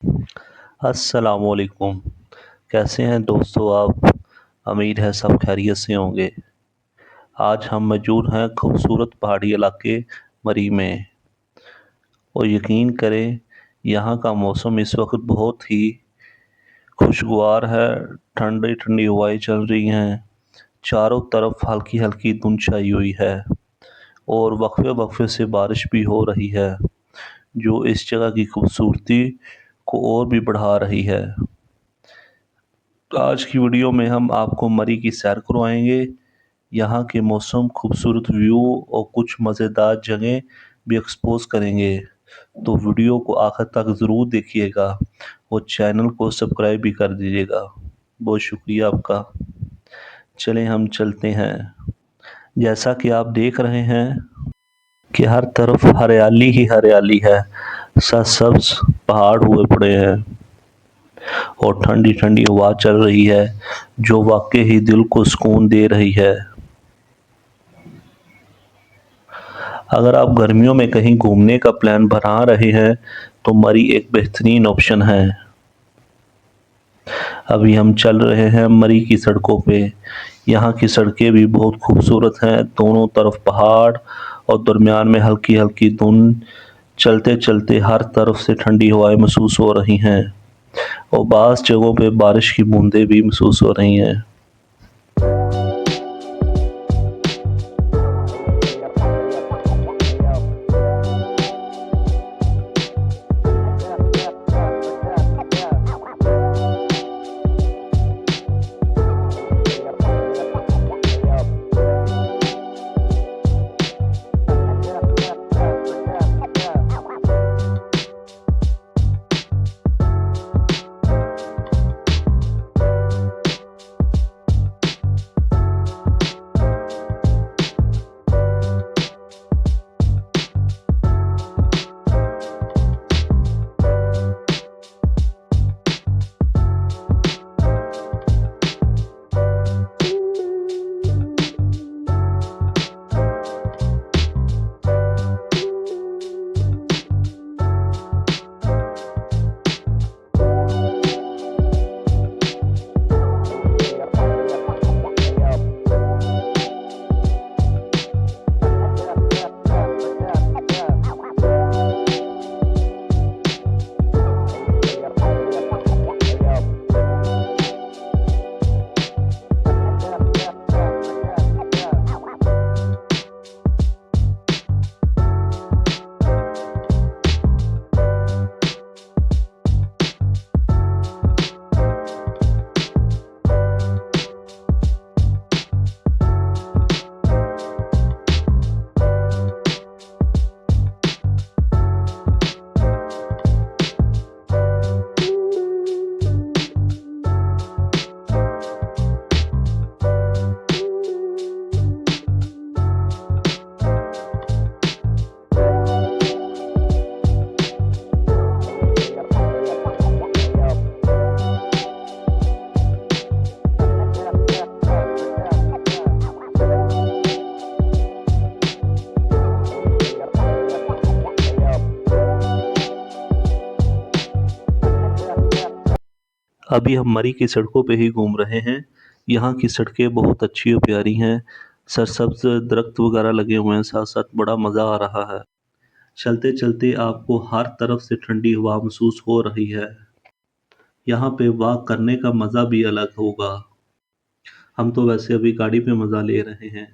अस्सलामुअलैकुम। कैसे हैं दोस्तों आप? उम्मीद है सब खैरियत से होंगे। आज हम मौजूद हैं खूबसूरत पहाड़ी इलाके मरी में और यकीन करें यहाँ का मौसम इस वक्त बहुत ही खुशगवार है। ठंडी ठंडी हवाएं चल रही हैं। चारों तरफ हल्की हल्की धुंध छाई हुई है और वक्फे वक्फे से बारिश भी हो रही है, जो इस जगह की खूबसूरती को और भी बढ़ा रही है। तो आज की वीडियो में हम आपको मरी की सैर करवाएंगे। यहाँ के मौसम, खूबसूरत व्यू और कुछ मज़ेदार जगह भी एक्सपोज करेंगे। तो वीडियो को आखिर तक ज़रूर देखिएगा और चैनल को सब्सक्राइब भी कर दीजिएगा। बहुत शुक्रिया आपका। चलें हम चलते हैं। जैसा कि आप देख रहे हैं कि हर तरफ हरियाली ही हरियाली है। सरसब्ज पहाड़ हुए पड़े हैं और ठंडी ठंडी हवा चल रही है, जो वाकई ही दिल को सुकून दे रही है। अगर आप गर्मियों में कहीं घूमने का प्लान बना रहे हैं तो मरी एक बेहतरीन ऑप्शन है। अभी हम चल रहे हैं मरी की सड़कों पे। यहाँ की सड़कें भी बहुत खूबसूरत हैं। दोनों तरफ पहाड़ और दरमियान में हल्की हल्की धुंध। चलते चलते हर तरफ से ठंडी हवाएं महसूस हो रही हैं और बाज़ जगहों पे बारिश की बूंदें भी महसूस हो रही हैं। अभी हम मरी की सड़कों पे ही घूम रहे हैं। यहाँ की सड़कें बहुत अच्छी और प्यारी हैं। सरसब्ज दरख्त वगैरह लगे हुए हैं, साथ साथ बड़ा मज़ा आ रहा है। चलते चलते आपको हर तरफ से ठंडी हवा महसूस हो रही है। यहाँ पे वॉक करने का मज़ा भी अलग होगा। हम तो वैसे अभी गाड़ी पे मज़ा ले रहे हैं।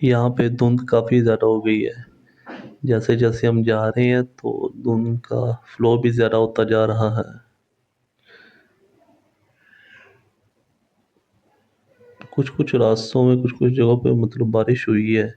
यहाँ पे धुंध काफ़ी ज़्यादा हो गई है। जैसे जैसे हम जा रहे हैं तो धुंध का फ्लो भी ज़्यादा होता जा रहा है। कुछ कुछ रास्तों में कुछ कुछ जगहों पे मतलब बारिश हुई है।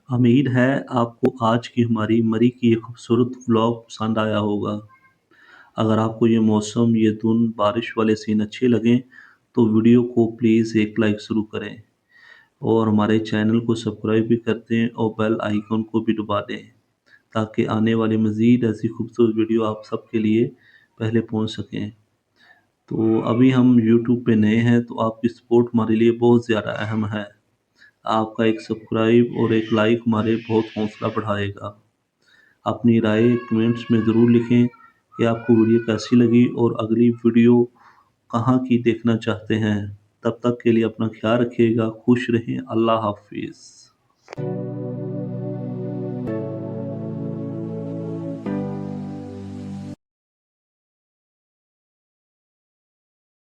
उम्मीद है आपको आज की हमारी मरी की ये खूबसूरत व्लॉग पसंद आया होगा। अगर आपको ये मौसम, ये धुंध, बारिश वाले सीन अच्छे लगें तो वीडियो को प्लीज़ एक लाइक ज़रूर करें और हमारे चैनल को सब्सक्राइब भी कर दें और बेल आइकन को भी दबा दें ताकि आने वाली मज़ीद ऐसी खूबसूरत वीडियो आप सबके लिए पहले पहुंच सकें। तो अभी हम यूट्यूब पे नए हैं तो आपकी सपोर्ट हमारे लिए बहुत ज़्यादा अहम है। आपका एक सब्सक्राइब और एक लाइक हमारे बहुत हौसला बढ़ाएगा। अपनी राय कमेंट्स में ज़रूर लिखें कि आपको वीडियो कैसी लगी और अगली वीडियो कहाँ की देखना चाहते हैं। तब तक के लिए अपना ख्याल रखिएगा, खुश रहें, अल्लाह हाफिज़।